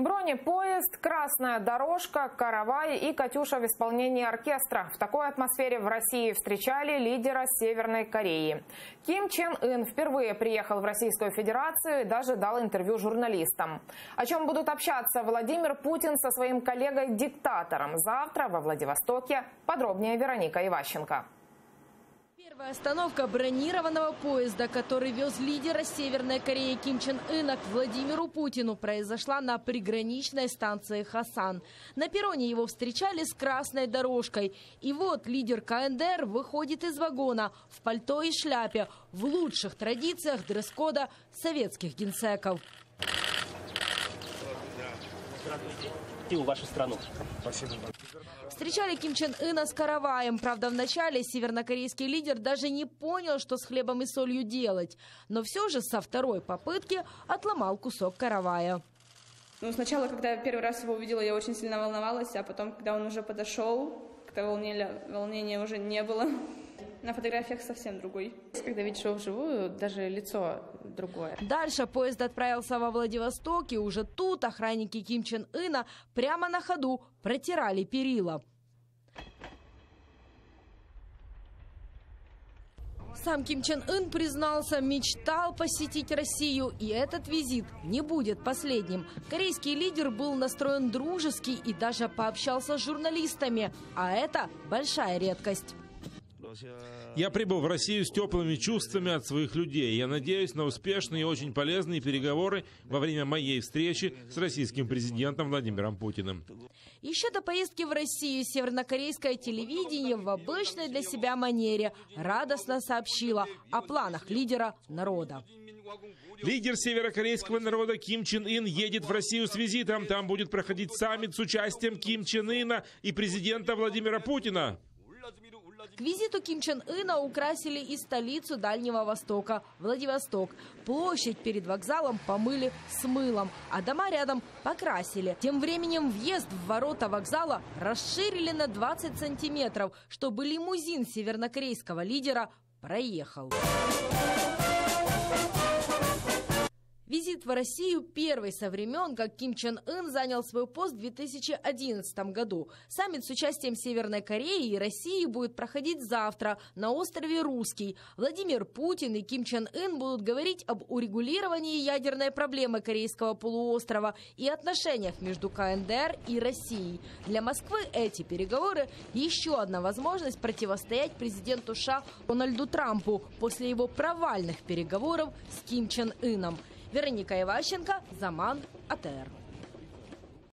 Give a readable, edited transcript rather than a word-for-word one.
Бронепоезд, красная дорожка, каравай и «Катюша» в исполнении оркестра. В такой атмосфере в России встречали лидера Северной Кореи. Ким Чен Ын впервые приехал в Российскую Федерацию и даже дал интервью журналистам. О чем будут общаться Владимир Путин со своим коллегой-диктатором завтра во Владивостоке. Подробнее Вероника Иващенко. Первая остановка бронированного поезда, который вез лидера Северной Кореи Ким Чен Ына к Владимиру Путину, произошла на приграничной станции Хасан. На перроне его встречали с красной дорожкой. И вот лидер КНДР выходит из вагона в пальто и шляпе, в лучших традициях дресс-кода советских генсеков. И в вашу страну. Спасибо. Встречали Ким Чен Ына с караваем. Правда, вначале севернокорейский лидер даже не понял, что с хлебом и солью делать. Но все же со второй попытки отломал кусок каравая. Ну, сначала, когда я первый раз его увидела, я очень сильно волновалась, а потом, когда он уже подошел, как-то волнения уже не было. На фотографиях совсем другой. Когда видишь его вживую, даже лицо другое. Дальше поезд отправился во Владивосток, и уже тут охранники Ким Чен Ына прямо на ходу протирали перила. Сам Ким Чен Ын признался, мечтал посетить Россию, и этот визит не будет последним. Корейский лидер был настроен дружески и даже пообщался с журналистами, а это большая редкость. Я прибыл в Россию с теплыми чувствами от своих людей. Я надеюсь на успешные и очень полезные переговоры во время моей встречи с российским президентом Владимиром Путиным. Еще до поездки в Россию севернокорейское телевидение в обычной для себя манере радостно сообщило о планах лидера народа. Лидер северокорейского народа Ким Чен Ын едет в Россию с визитом. Там будет проходить саммит с участием Ким Чен Ына и президента Владимира Путина. К визиту Ким Чен Ына украсили и столицу Дальнего Востока – Владивосток. Площадь перед вокзалом помыли с мылом, а дома рядом покрасили. Тем временем въезд в ворота вокзала расширили на 20 сантиметров, чтобы лимузин севернокорейского лидера проехал. Визит в Россию первый со времен, как Ким Чен Ын занял свой пост в 2011 году. Саммит с участием Северной Кореи и России будет проходить завтра на острове Русский. Владимир Путин и Ким Чен Ын будут говорить об урегулировании ядерной проблемы Корейского полуострова и отношениях между КНДР и Россией. Для Москвы эти переговоры – еще одна возможность противостоять президенту США Дональду Трампу после его провальных переговоров с Ким Чен Ыном. Вероника Иващенко, Заман, АТР.